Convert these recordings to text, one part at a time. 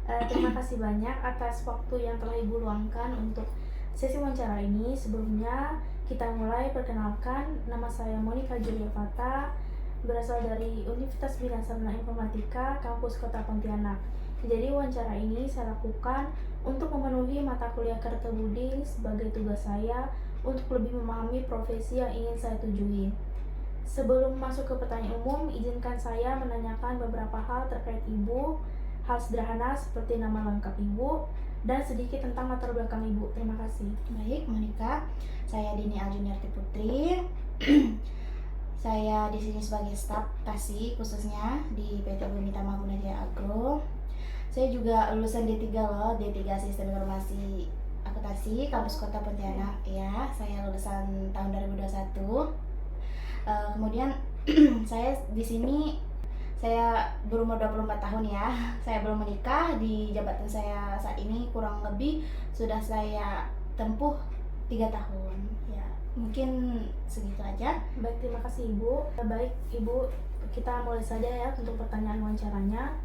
Terima kasih banyak atas waktu yang telah Ibu luangkan untuk sesi wawancara ini. Sebelumnya kita mulai, perkenalkan, nama saya Monica Julia Fata, berasal dari Universitas Bina Sarana Informatika, Kampus Kota Pontianak. Jadi wawancara ini saya lakukan untuk memenuhi mata kuliah Kertebudi sebagai tugas saya untuk lebih memahami profesi yang ingin saya tujui. Sebelum masuk ke pertanyaan umum, izinkan saya menanyakan beberapa hal terkait Ibu, hal sederhana seperti nama lengkap Ibu, dan sedikit tentang latar belakang Ibu. Terima kasih. Baik, Monica. Saya Dini Aljuniarti Putri. Saya di sini sebagai staf kasih khususnya di PT Bumi Tama Gunajaya Agro. Saya juga lulusan D3 loh, D3 Sistem Informasi Akuntansi Kampus Kota Pontianak ya. Saya lulusan tahun 2021. Kemudian saya di sini saya berumur 24 tahun ya. Saya belum menikah. Di jabatan saya saat ini kurang lebih sudah saya tempuh 3 tahun ya. Mungkin segitu aja. Baik, terima kasih Ibu. Baik Ibu, kita mulai saja ya untuk pertanyaan wawancaranya.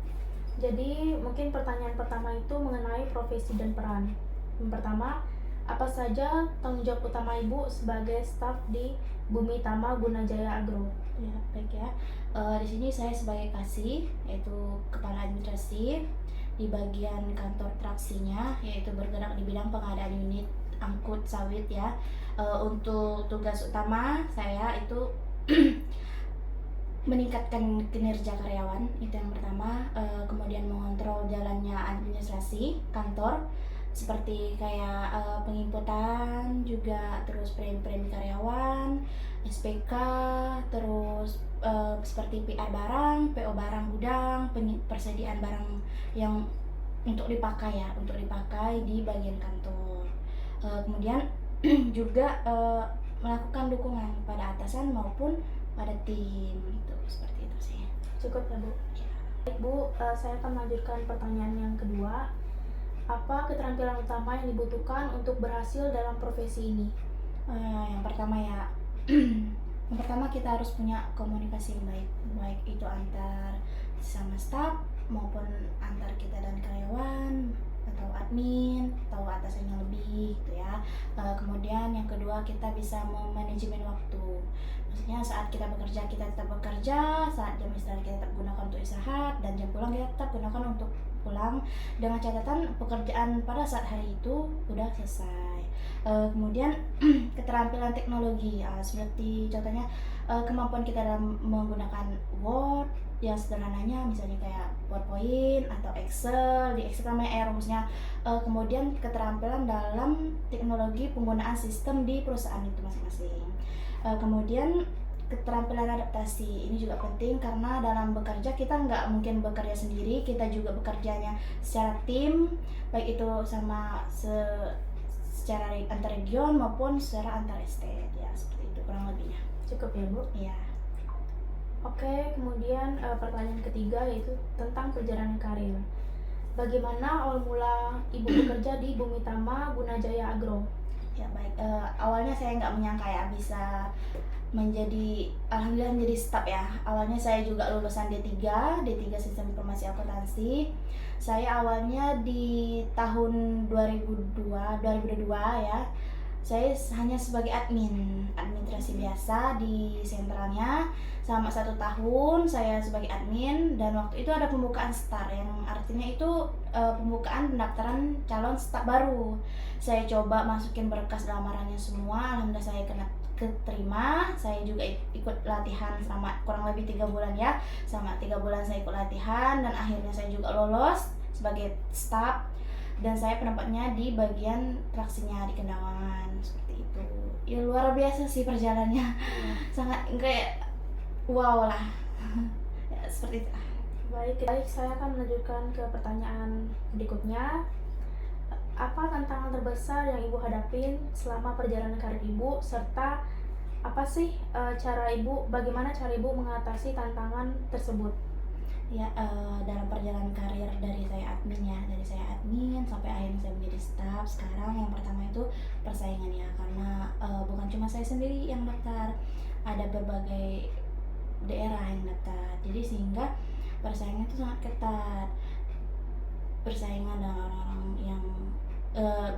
Jadi mungkin pertanyaan pertama itu mengenai profesi dan peran. Yang pertama, apa saja tanggung jawab utama Ibu sebagai staf di Bumi Tama Gunajaya Agro? Ya, baik ya. Di sini saya sebagai kasih, yaitu kepala administrasi di bagian kantor traksinya, yaitu bergerak di bidang pengadaan unit angkut sawit ya. Untuk tugas utama saya itu meningkatkan kinerja karyawan, itu yang pertama. Kemudian mengontrol jalannya administrasi kantor, seperti kayak penginputan juga, terus premi karyawan, SPK, terus seperti PR barang, PO barang gudang, persediaan barang yang untuk dipakai ya, untuk dipakai di bagian kantor. Kemudian juga melakukan dukungan pada atasan maupun pada tim, itu seperti itu sih. Cukup ya Bu? Ya. Baik Bu, saya akan melanjutkan pertanyaan yang kedua. Apa keterampilan utama yang dibutuhkan untuk berhasil dalam profesi ini? Yang pertama ya, yang pertama kita harus punya komunikasi yang baik, baik itu antar sama staf maupun antar kita dan karyawan atau admin atau atasan yang lebih gitu ya. Kemudian yang kedua, kita bisa memanajemen waktu. Maksudnya saat kita bekerja, kita tetap bekerja, saat jam istirahat kita tetap gunakan untuk istirahat, dan jam pulang kita tetap gunakan untuk pulang, dengan catatan pekerjaan pada saat hari itu udah selesai. Kemudian keterampilan teknologi, seperti contohnya kemampuan kita dalam menggunakan Word yang sederhananya, misalnya kayak PowerPoint atau Excel. Di Excel namanya rumusnya. Kemudian keterampilan dalam teknologi penggunaan sistem di perusahaan itu masing-masing. Kemudian keterampilan adaptasi ini juga penting, karena dalam bekerja kita nggak mungkin bekerja sendiri, kita juga bekerjanya secara tim, baik itu sama secara antar region maupun secara antar estate ya, seperti itu kurang lebihnya. Cukup ya Bu? Iya. Oke, kemudian pertanyaan ketiga yaitu tentang perjalanan karir. Bagaimana awal mula Ibu bekerja di Bumi Tama Gunajaya Agro? Ya baik, awalnya saya nggak menyangka ya bisa alhamdulillah menjadi staf ya. Awalnya saya juga lulusan D3 Sistem Informasi Akuntansi. Saya awalnya di tahun 2002 ya. Saya hanya sebagai administrasi biasa di sentralnya. Selama 1 tahun saya sebagai admin, dan waktu itu ada pembukaan STAR, yang artinya itu pembukaan pendaftaran calon staf baru. Saya coba masukin berkas lamarannya semua, alhamdulillah saya keterima. Saya juga ikut latihan selama kurang lebih 3 bulan ya. Selama 3 bulan saya ikut latihan, dan akhirnya saya juga lolos sebagai staf, dan saya penempatnya di bagian traksinya di Kendangan, seperti itu. Ya luar biasa sih perjalanannya. Sangat kayak wow lah. Ya, seperti itu. Baik, saya akan melanjutkan ke pertanyaan berikutnya. Apa tantangan terbesar yang Ibu hadapin selama perjalanan karir Ibu, serta apa sih bagaimana cara Ibu mengatasi tantangan tersebut? Ya, dalam perjalanan karir dari saya admin sampai akhirnya saya menjadi staf sekarang, yang pertama itu persaingan ya, karena bukan cuma saya sendiri yang daftar, ada berbagai daerah yang daftar, jadi sehingga persaingan itu sangat ketat. bersaingan dengan orang-orang yang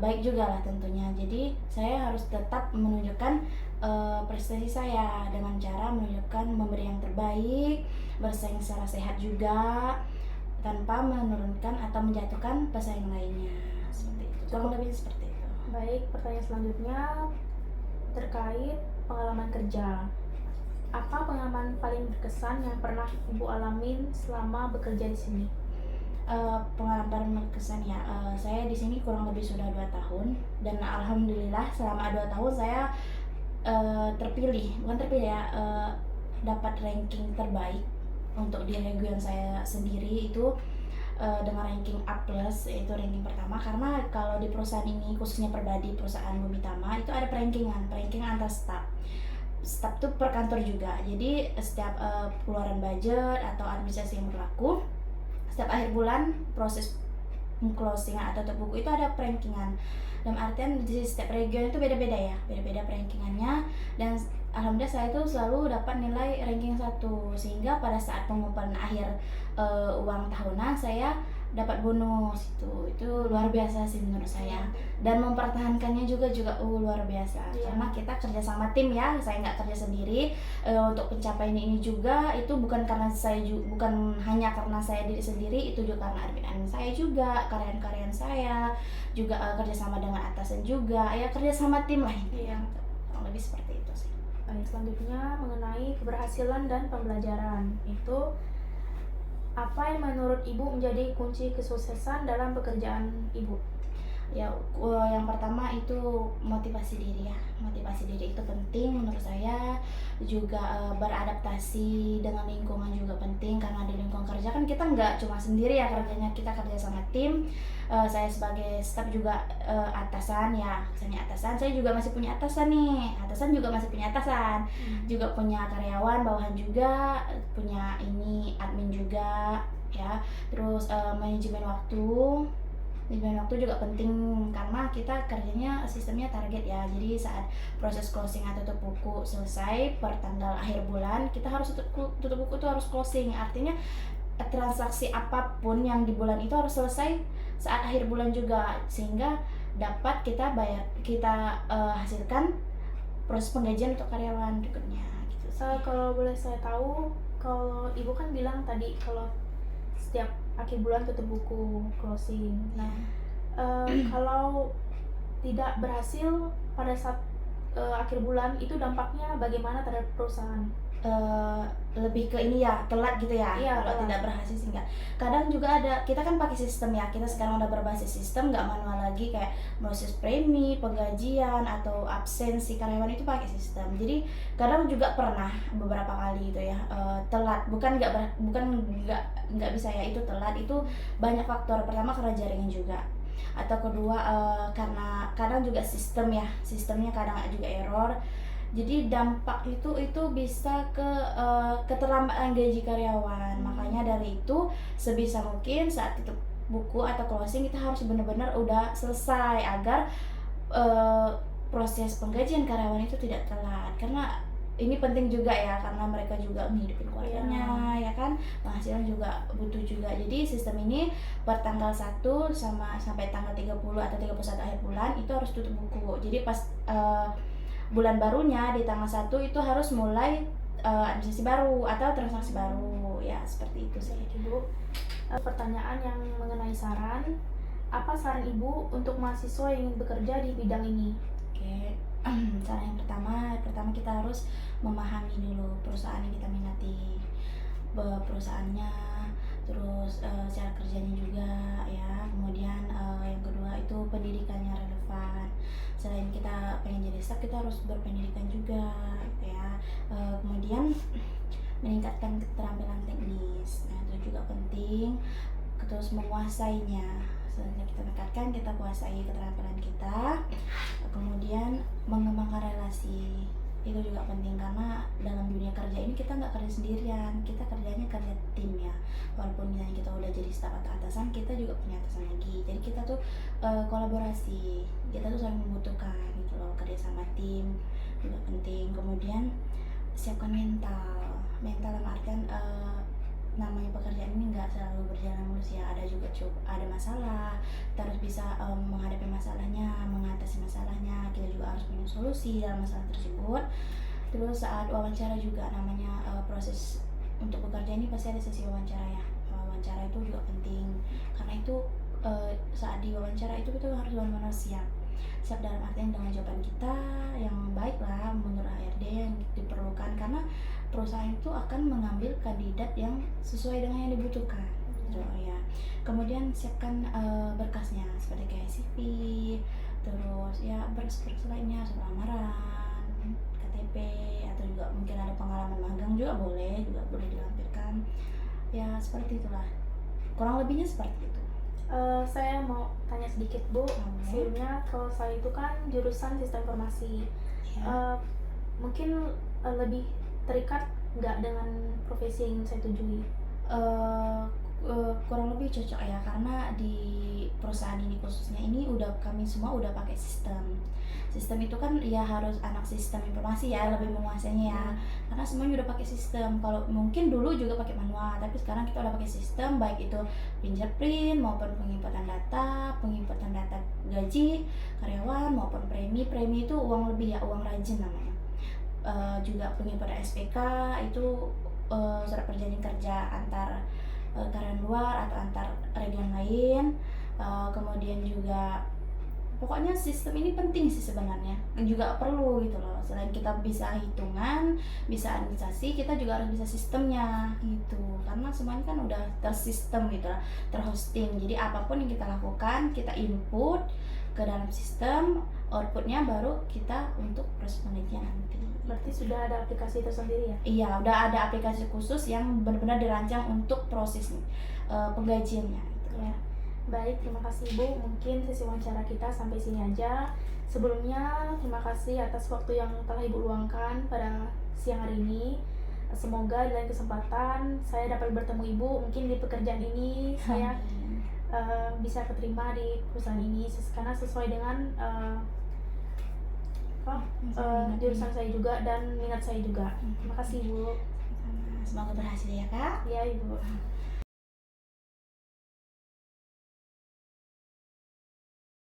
baik juga lah tentunya. Jadi saya harus tetap menunjukkan prestasi saya dengan cara menunjukkan memberi yang terbaik, bersaing secara sehat juga tanpa menurunkan atau menjatuhkan pesaing lainnya. Seperti itu. Kurang lebih seperti itu. Baik, pertanyaan selanjutnya terkait pengalaman kerja. Apa pengalaman paling berkesan yang pernah Ibu alamin selama bekerja di sini? Pengalaman paling berkesan ya, saya di sini kurang lebih sudah 2 tahun dan alhamdulillah selama 2 tahun saya dapat ranking terbaik untuk di region saya sendiri itu dengan ranking A+, yaitu ranking pertama. Karena kalau di perusahaan ini khususnya pribadi perusahaan Bumitama itu ada perankingan antar staff tuh per kantor juga. Jadi setiap pengeluaran budget atau administrasi yang berlaku setiap akhir bulan proses closing atau tutup buku itu ada perankingan. Dalam artian di setiap region itu beda-beda perankingannya, dan alhamdulillah saya tuh selalu dapat nilai ranking 1, sehingga pada saat pengumpulan akhir uang tahunan saya dapat bonus. Itu luar biasa sih menurut saya, dan mempertahankannya juga luar biasa. Karena kita kerja sama tim ya, saya nggak kerja sendiri. Untuk pencapaian ini juga itu bukan hanya karena saya diri sendiri, itu juga karena admin saya juga, karyawan saya juga kerja sama dengan atasan juga, ya kerja sama tim lah intinya. Lebih seperti itu sih. Baik, selanjutnya mengenai keberhasilan dan pembelajaran. Itu apa yang menurut Ibu menjadi kunci kesuksesan dalam pekerjaan Ibu? Ya, yang pertama itu motivasi diri ya. Motivasi diri itu penting menurut saya. Juga beradaptasi dengan lingkungan juga penting, karena di lingkungan kerja kan kita nggak cuma sendiri ya kerjanya, kita kerja sama tim. Saya sebagai staff juga atasan ya, misalnya atasan, saya juga masih punya atasan nih, atasan juga masih punya atasan, juga punya karyawan bawahan juga, punya ini admin juga ya. Terus manajemen waktu juga penting, karena kita kerjanya sistemnya target ya. Jadi saat proses closing atau tutup buku selesai per tanggal akhir bulan, kita harus tutup buku itu harus closing. Artinya transaksi apapun yang di bulan itu harus selesai saat akhir bulan juga, sehingga dapat kita hasilkan proses penggajian untuk karyawan berikutnya gitu. Kalau boleh saya tahu, kalau Ibu kan bilang tadi kalau setiap akhir bulan tutup buku closing. Nah, kalau tidak berhasil pada saat akhir bulan, itu dampaknya bagaimana terhadap perusahaan? Lebih ke ini ya, telat gitu ya. Kalau tidak berhasil sih enggak. Kadang juga ada, kita kan pakai sistem ya, kita sekarang udah berbasis sistem, nggak manual lagi kayak proses premi, penggajian atau absensi karyawan itu pakai sistem. Jadi kadang juga pernah beberapa kali itu ya telat, bukan nggak bisa ya, itu telat itu banyak faktor. Pertama karena jaringan juga, atau kedua karena kadang juga sistemnya kadang juga error. Jadi dampak itu bisa ke keterlambatan gaji karyawan. Makanya dari itu sebisa mungkin saat tutup buku atau closing kita harus benar-benar udah selesai, agar proses penggajian karyawan itu tidak telat. Karena ini penting juga ya, karena mereka juga menghidupi keluarganya ya kan, penghasilan juga butuh juga. Jadi sistem ini per tanggal 1 sampai tanggal 30 atau 31 akhir bulan itu harus tutup buku. Jadi pas bulan barunya di tanggal 1 itu harus mulai administrasi baru atau transaksi baru ya, seperti itu sih. Ibu, pertanyaan yang mengenai saran, apa saran Ibu untuk mahasiswa yang ingin bekerja di bidang ini? Oke, saran yang pertama kita harus memahami dulu perusahaan yang kita minati, perusahaannya, terus cara kerjanya juga ya. Kemudian yang kedua itu pendidikannya relevan. Selain kita pengen jadi staff, kita harus berpendidikan juga gitu ya. Kemudian meningkatkan keterampilan teknis, nah itu juga penting. Terus menguasainya, setelah kita tingkatkan, kita kuasai keterampilan kita. Kemudian mengembangkan relasi, itu juga penting, karena dalam dunia kerja ini kita nggak kerja sendirian, kita kerjanya kerja tim ya. Walaupun misalnya kita udah jadi staff atau atasan, kita juga punya atasan lagi. Jadi kita tuh kolaborasi, kita tuh saling membutuhkan gitu loh. Kerja sama tim juga penting. Kemudian siapkan mental dalam artian namanya pekerjaan ini nggak selalu berjalan mulus terus ya ada juga ada masalah, kita harus bisa menghadapi masalahnya, mengatasi masalahnya, kita juga harus punya solusi dalam masalah tersebut. Terus saat wawancara juga namanya proses untuk bekerja ini pasti ada sesi wawancara ya. Wawancara itu juga penting karena itu saat diwawancara itu kita harus benar-benar siap dalam artian dengan jawaban kita yang baik lah menurut HRD yang diperlukan, karena perusahaan itu akan mengambil kandidat yang sesuai dengan yang dibutuhkan gitu ya. Kemudian siapkan berkasnya seperti kayak CV, terus ya berkas-berkas lainnya, surat lamaran, KTP, atau juga mungkin ada pengalaman magang juga boleh dilampirkan ya, seperti itulah kurang lebihnya seperti itu. Saya mau tanya sedikit Bu. Sebelumnya kalau saya itu kan jurusan sistem informasi, mungkin lebih terikat nggak dengan profesi yang saya tujui? Kurang lebih cocok ya, karena di perusahaan ini khususnya ini kami semua udah pakai sistem itu kan ya, harus anak sistem informasi ya lebih menguasainya ya, karena semuanya udah pakai sistem. Kalau mungkin dulu juga pakai manual, tapi sekarang kita udah pakai sistem, baik itu fingerprint maupun penginputan data gaji karyawan maupun premi itu uang lebih ya, uang rajin namanya. Juga penginputan SPK itu surat perjanjian kerja antar karyawan luar atau antar region lain. Kemudian juga pokoknya sistem ini penting sih sebenarnya, juga perlu gitu loh. Selain kita bisa hitungan, bisa administrasi, kita juga harus bisa sistemnya gitu, karena semuanya kan udah tersistem gitu lah, terhosting. Jadi apapun yang kita lakukan, kita input ke dalam sistem, outputnya baru kita untuk proses penelitian nanti. Berarti sudah ada aplikasi tersendiri ya? Iya, udah ada aplikasi khusus yang benar-benar dirancang untuk proses penggajiannya gitu. Ya. Baik, terima kasih Bu. Mungkin sesi wawancara kita sampai sini aja. Sebelumnya, terima kasih atas waktu yang telah Ibu luangkan pada siang hari ini. Semoga di lain kesempatan saya dapat bertemu Ibu. Mungkin di pekerjaan ini saya bisa keterima di perusahaan ini karena sesuai dengan jurusan saya juga dan minat saya juga. Terima kasih Bu. Semoga berhasil ya Kak. Ya Ibu.